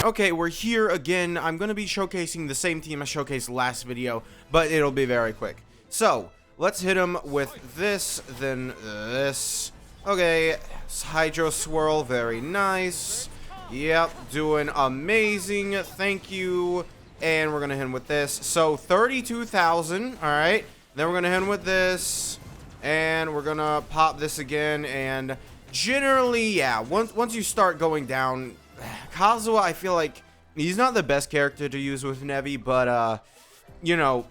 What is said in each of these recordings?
Okay, we're here again. I'm going to be showcasing the same team I showcased last video, but it'll be very quick. So, let's hit him with this, then this. Okay, Hydro Swirl, very nice. Yep, doing amazing. Thank you. And we're going to hit him with this. So, 32,000, alright. Then we're going to hit him with this. And we're going to pop this again. And generally, yeah, once you start going down, Kazuha, I feel like he's not the best character to use with Nevi, but, you know,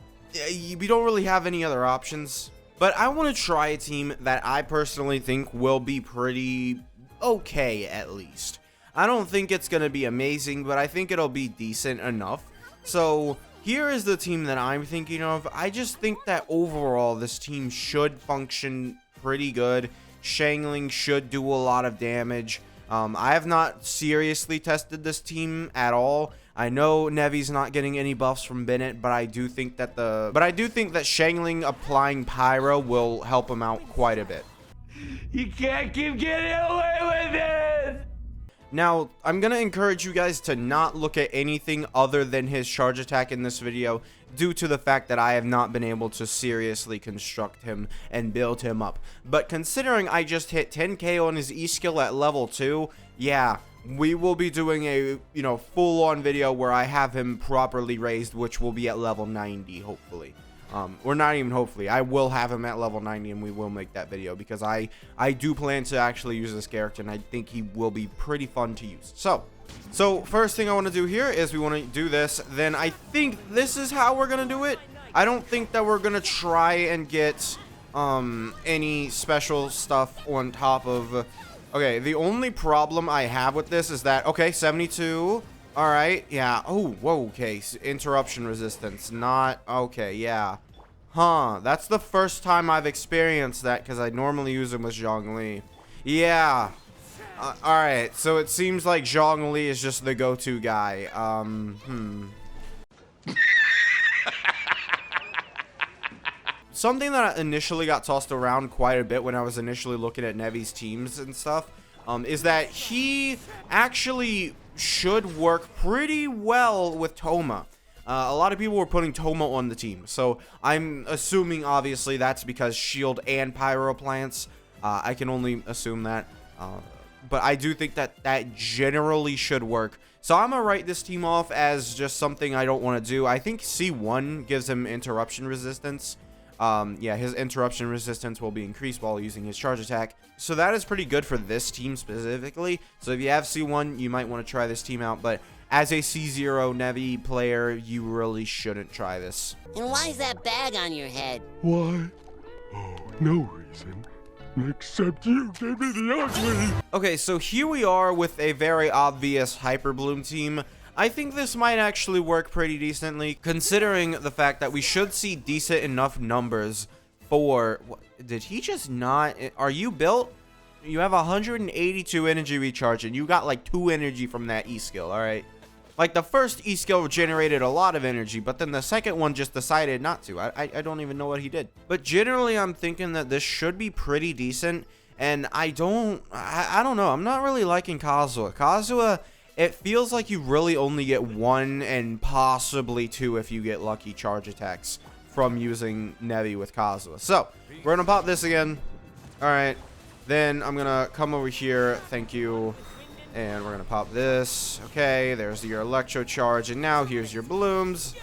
we don't really have any other options. But I want to try a team that I personally think will be pretty okay, at least. I don't think it's going to be amazing, but I think it'll be decent enough. So, here is the team that I'm thinking of. I just think that overall, this team should function pretty good. Shangling should do a lot of damage. I have not seriously tested this team at all. I know Nevi's not getting any buffs from Bennett, but I do think that Shangling applying Pyro will help him out quite a bit. You can't keep getting away with it! Now, I'm going to encourage you guys to not look at anything other than his charge attack in this video, due to the fact that I have not been able to seriously construct him and build him up. But considering I just hit 10k on his E-skill at level 2, yeah, we will be doing a, you know, full-on video where I have him properly raised, which will be at level 90, hopefully. Or not even hopefully, I will have him at level 90 and we will make that video because I do plan to actually use this character and I think he will be pretty fun to use. So first thing I want to do here is we want to do this. Then I think this is how we're going to do it. I don't think that we're going to try and get any special stuff on top of... Okay, the only problem I have with this is that... Okay, 72... Alright, yeah. Oh, whoa, okay. Interruption resistance. Not... Okay, yeah. Huh. That's the first time I've experienced that, because I normally use him with Zhongli. Yeah. Alright, so it seems like Zhongli is just the go-to guy. Something that initially got tossed around quite a bit when I was initially looking at Nevi's teams and stuff, is that he actually should work pretty well with Toma. A lot of people were putting Toma on the team, so I'm assuming obviously that's because shield and pyro plants. I can only assume that, but I do think that that generally should work. So I'm gonna write this team off as just something I don't want to do. I think C1 gives him interruption resistance. Yeah, his interruption resistance will be increased while using his charge attack. So that is pretty good for this team specifically. So if you have C1, you might want to try this team out. But as a C0 Nevi player, you really shouldn't try this. And why is that bag on your head? Why? Oh, no reason. Except you gave me the ugly. Okay, so here we are with a very obvious Hyperbloom team. I think this might actually work pretty decently, considering the fact that we should see decent enough numbers for... Did he just not... Are you built? You have 182 energy recharge, and you got like 2 energy from that E-skill, alright? Like, the first E-skill generated a lot of energy, but then the second one just decided not to. I don't even know what he did. But generally, I'm thinking that this should be pretty decent, and I don't know. I'm not really liking Kazuha. Kazuha... It feels like you really only get 1 and possibly 2 if you get lucky charge attacks from using Nevi with Kazuha. So, we're going to pop this again. Alright. Then I'm going to come over here. Thank you. And we're going to pop this. Okay, there's your electro charge. And now here's your blooms.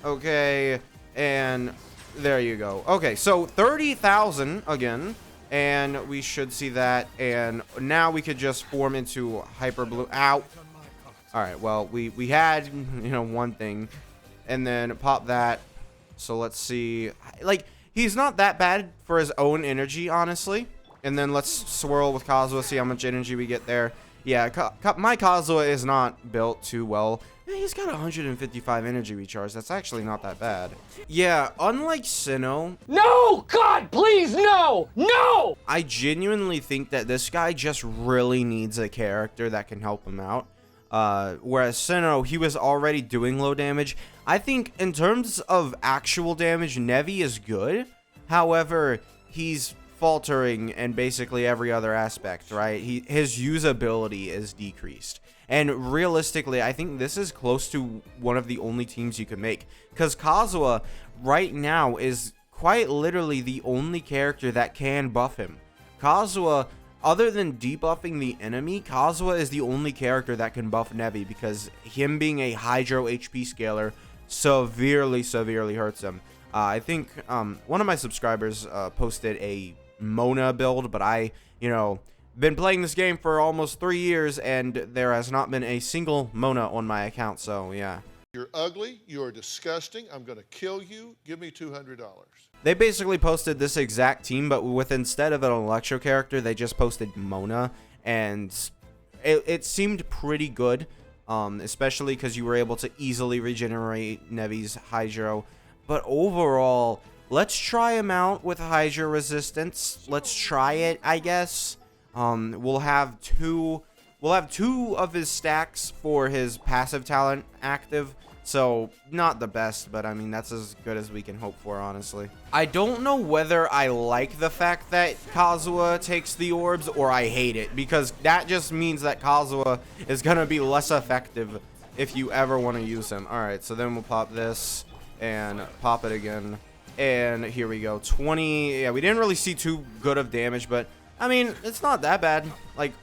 Okay. And there you go. Okay, so 30,000 again. And we should see that. And now we could just form into Hyperbloom. Ow. Alright, well, we had, you know, one thing, and then pop that. So let's see. Like, he's not that bad for his own energy, honestly. And then let's swirl with Kazuha, see how much energy we get there. Yeah, my Kazuha is not built too well. Yeah, he's got 155 energy recharge. That's actually not that bad. Yeah, unlike Sinnoh... No! God, please, no! No! I genuinely think that this guy just really needs a character that can help him out. Whereas Sinnoh, he was already doing low damage. I think in terms of actual damage, Nevi is good. However, he's faltering in basically every other aspect, right? His usability is decreased. And realistically, I think this is close to one of the only teams you can make, because Kazuha right now is quite literally the only character that can buff him. Kazuha, other than debuffing the enemy, Kazuha is the only character that can buff Nevi, because him being a Hydro HP scaler severely hurts him. I think one of my subscribers posted a Mona build, but I, been playing this game for almost 3 years, and there has not been a single Mona on my account, so yeah. You're ugly, you're disgusting, I'm gonna kill you, give me $200. They basically posted this exact team, but with instead of an Electro character, they just posted Mona, and it seemed pretty good, especially because you were able to easily regenerate Nevi's Hydro. But overall, let's try him out with Hydro resistance. Let's try it, I guess. We'll have two of his stacks for his passive talent active. So, not the best, but I mean, that's as good as we can hope for, honestly. I don't know whether I like the fact that Kazuha takes the orbs or I hate it, because that just means that Kazuha is going to be less effective if you ever want to use him. Alright, so then we'll pop this and pop it again. And here we go. 20. Yeah, we didn't really see too good of damage, but I mean, it's not that bad. Like,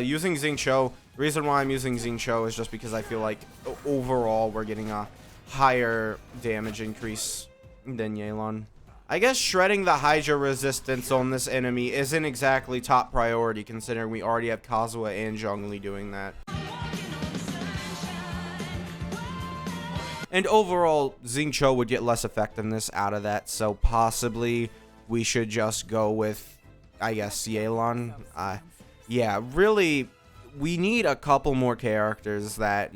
using Xingqiu, the reason why I'm using Xingqiu is just because I feel like overall we're getting a higher damage increase than Yelan. I guess shredding the Hydro resistance on this enemy isn't exactly top priority, considering we already have Kazuha and Zhongli doing that. And overall, Xingqiu would get less effectiveness out of that, so possibly we should just go with, I guess, Yelan. Yeah, really, we need a couple more characters that,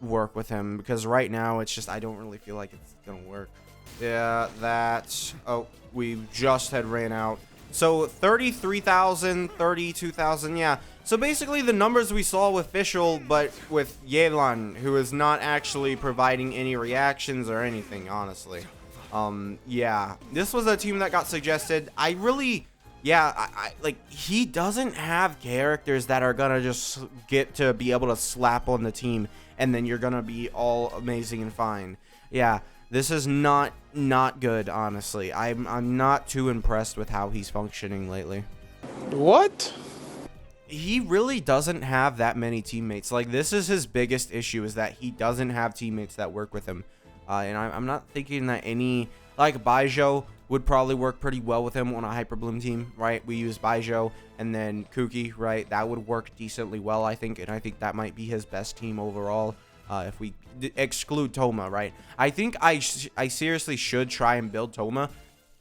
work with him, because right now it's just, I don't really feel like it's gonna work. Yeah, that's, oh, we just had ran out. So 33,000, 32,000, yeah. So basically the numbers we saw with Fischl, but with Yelan, who is not actually providing any reactions or anything, honestly. Yeah, this was a team that got suggested. I really, yeah, I like, he doesn't have characters that are gonna just get to be able to slap on the team, and then you're gonna be all amazing and fine. Yeah, this is not good, honestly. I'm not too impressed with how he's functioning lately. What? He really doesn't have that many teammates. Like, this is his biggest issue, is that he doesn't have teammates that work with him. And I'm not thinking that any, like, Baijo would probably work pretty well with him on a Hyperbloom team, right? We use Baijo and then Kuki, right? That would work decently well, I think, and I think that might be his best team overall, if we exclude Toma, right? I think I seriously should try and build Toma,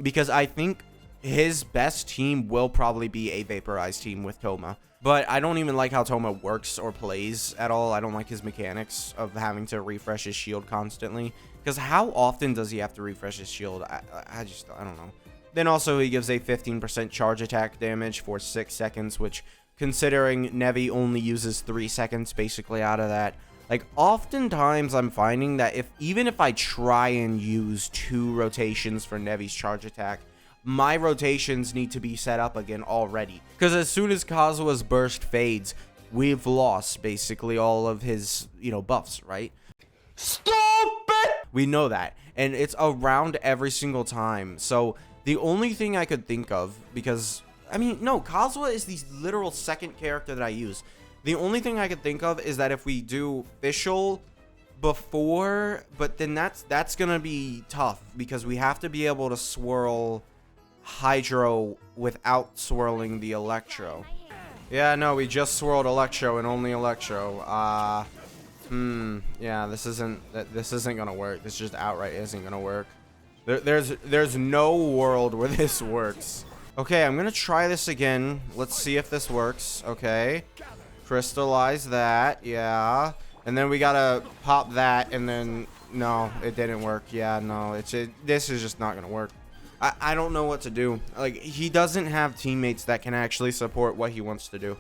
because I think his best team will probably be a Vaporized team with Toma. But I don't even like how Toma works or plays at all. I don't like his mechanics of having to refresh his shield constantly. Because how often does he have to refresh his shield? I don't know. Then also he gives a 15% charge attack damage for 6 seconds, which, considering Nevi only uses 3 seconds basically out of that. Like, oftentimes I'm finding that even if I try and use 2 rotations for Nevi's charge attack, my rotations need to be set up again already. Because as soon as Kazuha's burst fades, we've lost basically all of his, buffs, right? Stupid! We know that. And it's around every single time. So the only thing I could think of, because, I mean, no, Kazuha is the literal second character that I use. The only thing I could think of is that if we do Fischl before, but then that's gonna be tough, because we have to be able to swirl Hydro without swirling the Electro. Yeah, no, we just swirled Electro and only Electro. Yeah, this isn't gonna work. This just outright isn't gonna work. There's no world where this works. Okay, I'm gonna try this again. Let's see if this works. Okay, crystallize that. Yeah, and then we gotta pop that, and then no, it didn't work. Yeah, no, this is just not gonna work. I don't know what to do. Like, he doesn't have teammates that can actually support what he wants to do.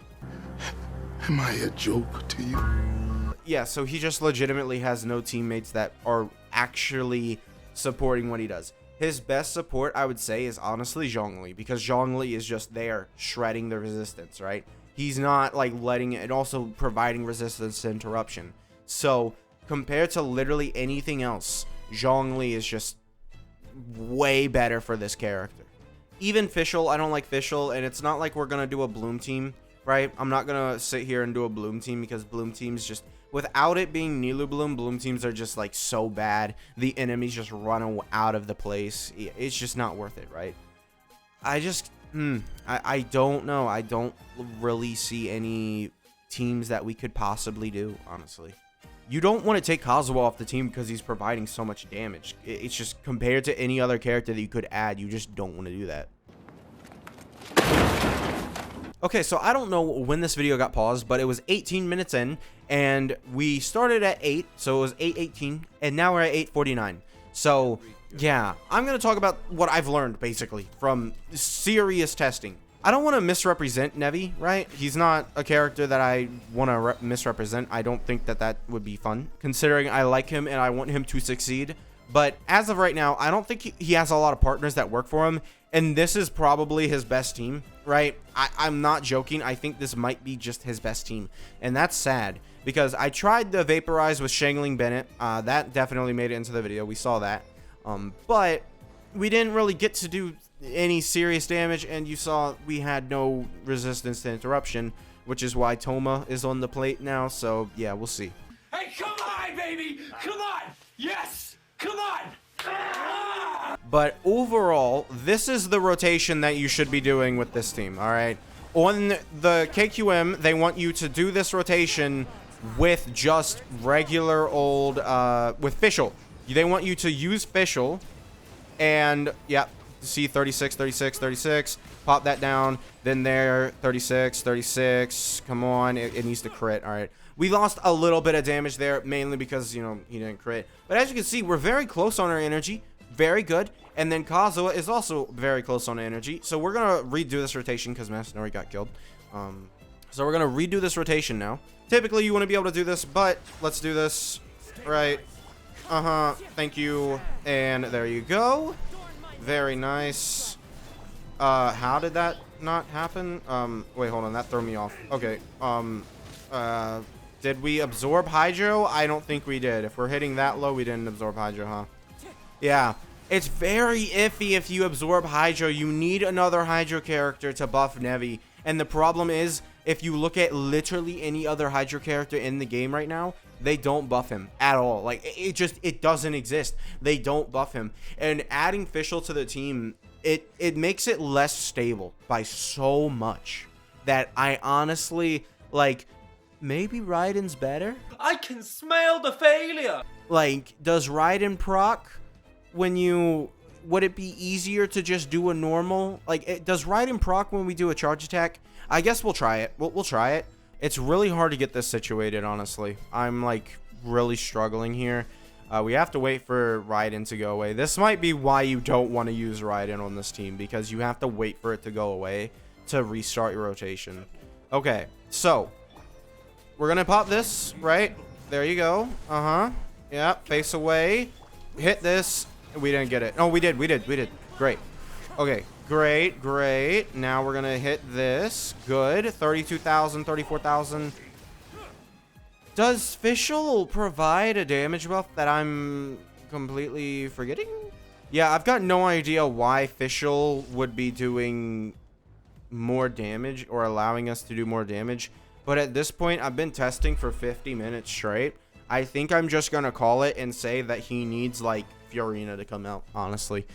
Am I a joke to you? Yeah, so he just legitimately has no teammates that are actually supporting what he does. His best support, I would say, is honestly Zhongli, because Zhongli is just there shredding the resistance, right? He's not like letting it, and also providing resistance to interruption. So compared to literally anything else, Zhongli is just way better for this character. Even Fischl, I don't like Fischl, and it's not like we're gonna do a Bloom team, right? I'm not gonna sit here and do a Bloom team, because Bloom teams just, without it being Nilubloom, Bloom teams are just like so bad. The enemies just run out of the place. It's just not worth it, right? I just, I don't know. I don't really see any teams that we could possibly do, honestly. You don't want to take Kazuha off the team because he's providing so much damage. It's just, compared to any other character that you could add, you just don't want to do that. Okay, so I don't know when this video got paused, but it was 18 minutes in, and we started at 8, so it was 8:18, and now we're at 8:49. So, yeah, I'm going to talk about what I've learned, basically, from serious testing. I don't want to misrepresent Nevi, right? He's not a character that I want to misrepresent. I don't think that that would be fun, considering I like him and I want him to succeed. But as of right now, I don't think he has a lot of partners that work for him, and this is probably his best team, right? I'm not joking. I think this might be just his best team, and that's sad, because I tried the Vaporize with Shangling Bennett. That definitely made it into the video. We saw that. But we didn't really get to do any serious damage, and you saw we had no resistance to interruption, which is why Toma is on the plate now. So yeah, we'll see. Hey, come on, baby! Come on! Yes! Come on! But overall, this is the rotation that you should be doing with this team, all right? On the KQM, they want you to do this rotation with just regular old, with Fischl. They want you to use Fischl, and yeah, see 36, 36, 36, pop that down, then there, 36, 36, come on, it needs to crit. All right, we lost a little bit of damage there, mainly because, you know, he didn't crit, but as you can see, we're very close on our energy, very good. And then Kazuha is also very close on energy, so we're gonna redo this rotation because Masanori got killed. So we're gonna redo this rotation now. Typically you want to be able to do this, but let's do this. Right, thank you, and there you go. Very nice. How did that not happen? Wait, hold on, that threw me off. Okay, did we absorb Hydro? I don't think we did. If we're hitting that low, we didn't absorb Hydro, huh? Yeah, it's very iffy if you absorb Hydro. You need another Hydro character to buff Nevi, and the problem is, if you look at literally any other Hydro character in the game right now, they don't buff him at all. Like, it doesn't exist. They don't buff him. And adding Fischl to the team, it makes it less stable by so much that I honestly, like, maybe Raiden's better? I can smell the failure! Like, does Raiden proc when you... Would it be easier to just do a normal? Like, does Raiden proc when we do a charge attack? I guess we'll try it. We'll try it. It's really hard to get this situated, honestly. I'm, like, really struggling here. We have to wait for Raiden to go away. This might be why you don't want to use Raiden on this team, because you have to wait for it to go away to restart your rotation. Okay, so we're going to pop this, right? There you go. Yeah, face away. Hit this. We didn't get it. Oh, we did. Great. Okay, great. Now we're going to hit this. Good. 32,000, 34,000. Does Fischl provide a damage buff that I'm completely forgetting? Yeah, I've got no idea why Fischl would be doing more damage or allowing us to do more damage. But at this point, I've been testing for 50 minutes straight. I think I'm just going to call it and say that he needs, like, Fiorina to come out, honestly.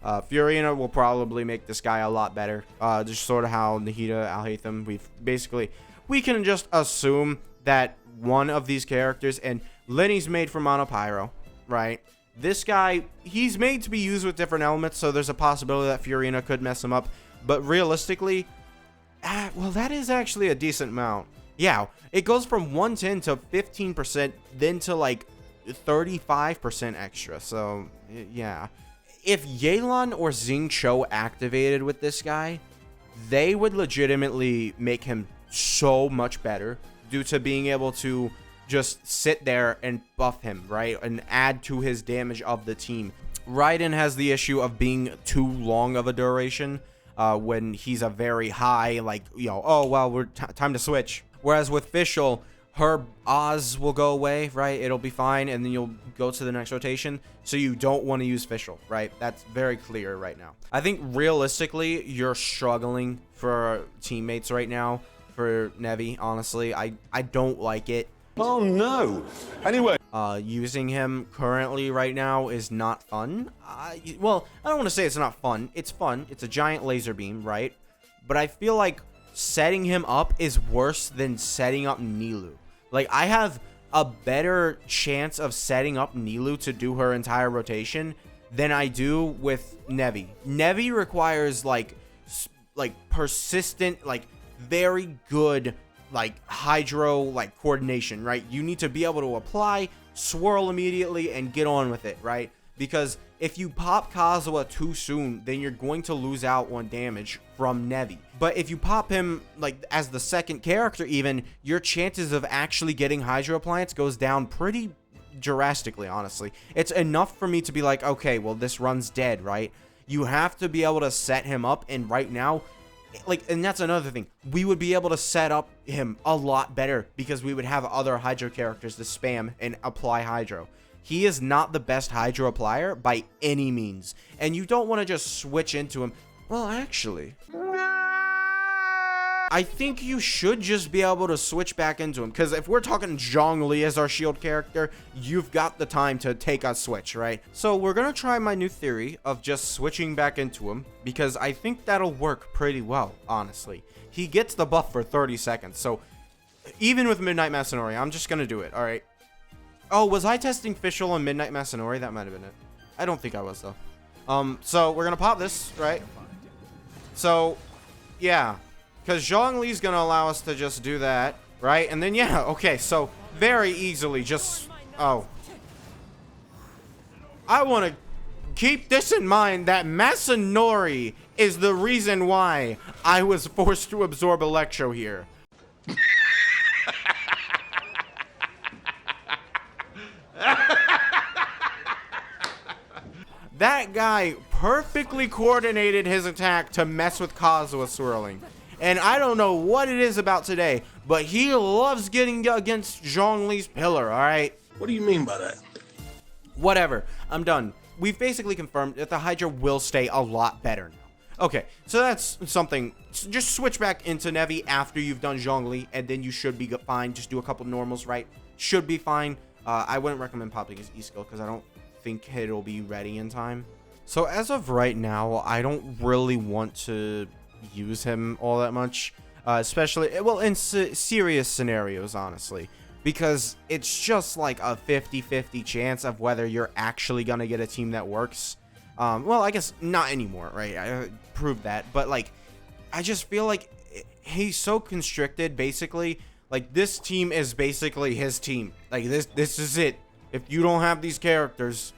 Fiorina will probably make this guy a lot better. Just sort of how Nahida, Alhaitham, we can just assume that one of these characters, and Lenny's made for Monopyro, right? This guy, he's made to be used with different elements, so there's a possibility that Fiorina could mess him up. But realistically, well, that is actually a decent amount. Yeah, it goes from 110 to 15%, then to like 35% extra. So, yeah. If Yelan or Xingqiu activated with this guy, they would legitimately make him so much better due to being able to just sit there and buff him, right? And add to his damage of the team. Raiden has the issue of being too long of a duration when he's a very high, like, you know, oh, well, we're time to switch. Whereas with Fischl, her Oz will go away, right? It'll be fine, and then you'll go to the next rotation. So you don't want to use Fischl, right? That's very clear right now. I think realistically, you're struggling for teammates right now for Nevi, honestly. I don't like it. Oh no. Anyway. Using him currently right now is not fun. Well, I don't want to say it's not fun. It's fun. It's a giant laser beam, right? But I feel like setting him up is worse than setting up Nilou. Like, I have a better chance of setting up Nilou to do her entire rotation than I do with Nevi. Nevi requires like persistent, like very good, like hydro, like coordination, right? You need to be able to apply, swirl immediately, and get on with it, right? Because if you pop Kazuha too soon, then you're going to lose out on damage from Nevi. But if you pop him like as the second character even, your chances of actually getting hydro appliance goes down pretty drastically, honestly. It's enough for me to be like, okay, well, this run's dead, right? You have to be able to set him up, and right now, like, and that's another thing, we would be able to set up him a lot better because we would have other hydro characters to spam and apply hydro. He is not the best hydro applier by any means, and you don't want to just switch into him. Well, actually, I think you should just be able to switch back into him, because if we're talking Zhongli as our shield character, you've got the time to take a switch, right? So we're gonna try my new theory of just switching back into him, because I think that'll work pretty well, honestly. He gets the buff for 30 seconds, so even with Midnight Masanori, I'm just gonna do it, alright? Oh, was I testing Fischl and Midnight Masanori? That might have been it. I don't think I was, though. So we're gonna pop this, right? So, yeah. Because Zhongli's going to allow us to just do that, right? And then, yeah, okay, so very easily just... Oh. I want to keep this in mind, that Masanori is the reason why I was forced to absorb Electro here. That guy perfectly coordinated his attack to mess with Kazuha swirling. And I don't know what it is about today, but he loves getting against Zhongli's pillar, alright? What do you mean by that? Whatever. I'm done. We've basically confirmed that the Hydra will stay a lot better now. Okay, so that's something. Just switch back into Nevi after you've done Zhongli, and then you should be fine. Just do a couple normals, right? Should be fine. I wouldn't recommend popping his E-skill because I don't think it'll be ready in time. So as of right now, I don't really want to use him all that much, especially, well, in serious scenarios, honestly, because it's just like a 50-50 chance of whether you're actually gonna get a team that works. Well, I guess not anymore, right? I proved that, but like, I just feel like he's so constricted, basically. Like, this team is basically his team. Like, this is it. If you don't have these characters,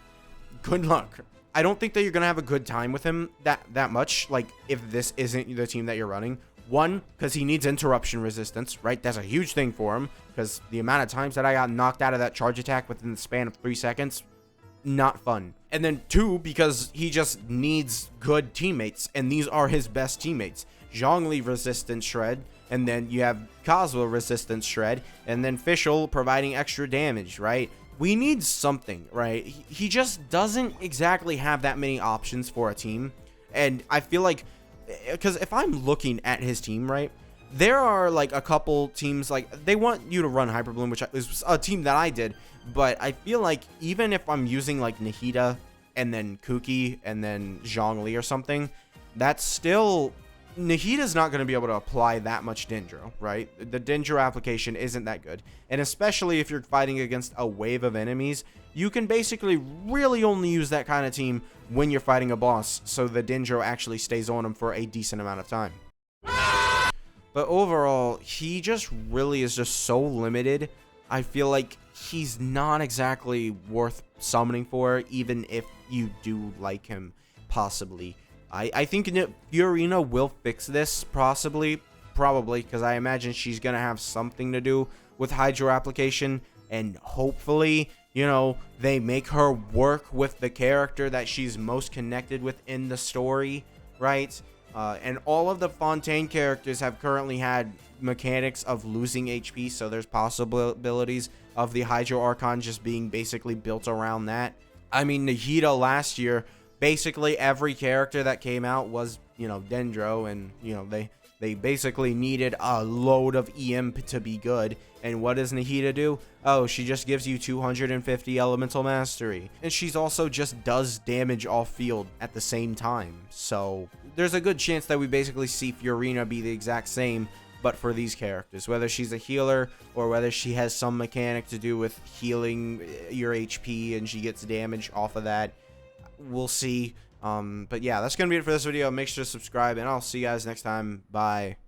good luck. I don't think that you're going to have a good time with him that much, like, if this isn't the team that you're running. One, because he needs interruption resistance, right? That's a huge thing for him, because the amount of times that I got knocked out of that charge attack within the span of 3 seconds, not fun. And then two, because he just needs good teammates, and these are his best teammates. Zhongli resistance shred, and then you have Kazuha resistance shred, and then Fischl providing extra damage, right? We need something, right? He just doesn't exactly have that many options for a team. And I feel like, because if I'm looking at his team, right, there are like a couple teams, like, they want you to run Hyperbloom, which is a team that I did. But I feel like even if I'm using like Nahida and then Kuki and then Zhongli or something, that's still... Nahida's not going to be able to apply that much Dendro, right? The Dendro application isn't that good. And especially if you're fighting against a wave of enemies, you can basically really only use that kind of team when you're fighting a boss, so the Dendro actually stays on him for a decent amount of time. But overall, he just really is just so limited. I feel like he's not exactly worth summoning for, even if you do like him, possibly. I think Fiorina will fix this, probably, because I imagine she's going to have something to do with Hydro application, and hopefully you know, they make her work with the character that she's most connected with in the story, right? And all of the Fontaine characters have currently had mechanics of losing HP, so there's possibilities of the Hydro Archon just being basically built around that. I mean, Nahida last year, basically every character that came out was, you know, Dendro, and, you know, they basically needed a load of EM to be good. And what does Nahida do? Oh, she just gives you 250 elemental mastery. And she's also just does damage off field at the same time. So there's a good chance that we basically see Fiorina be the exact same, but for these characters. Whether she's a healer or whether she has some mechanic to do with healing your HP and she gets damage off of that, we'll see. But yeah, that's gonna be it for this video. Make sure to subscribe, and I'll see you guys next time. Bye.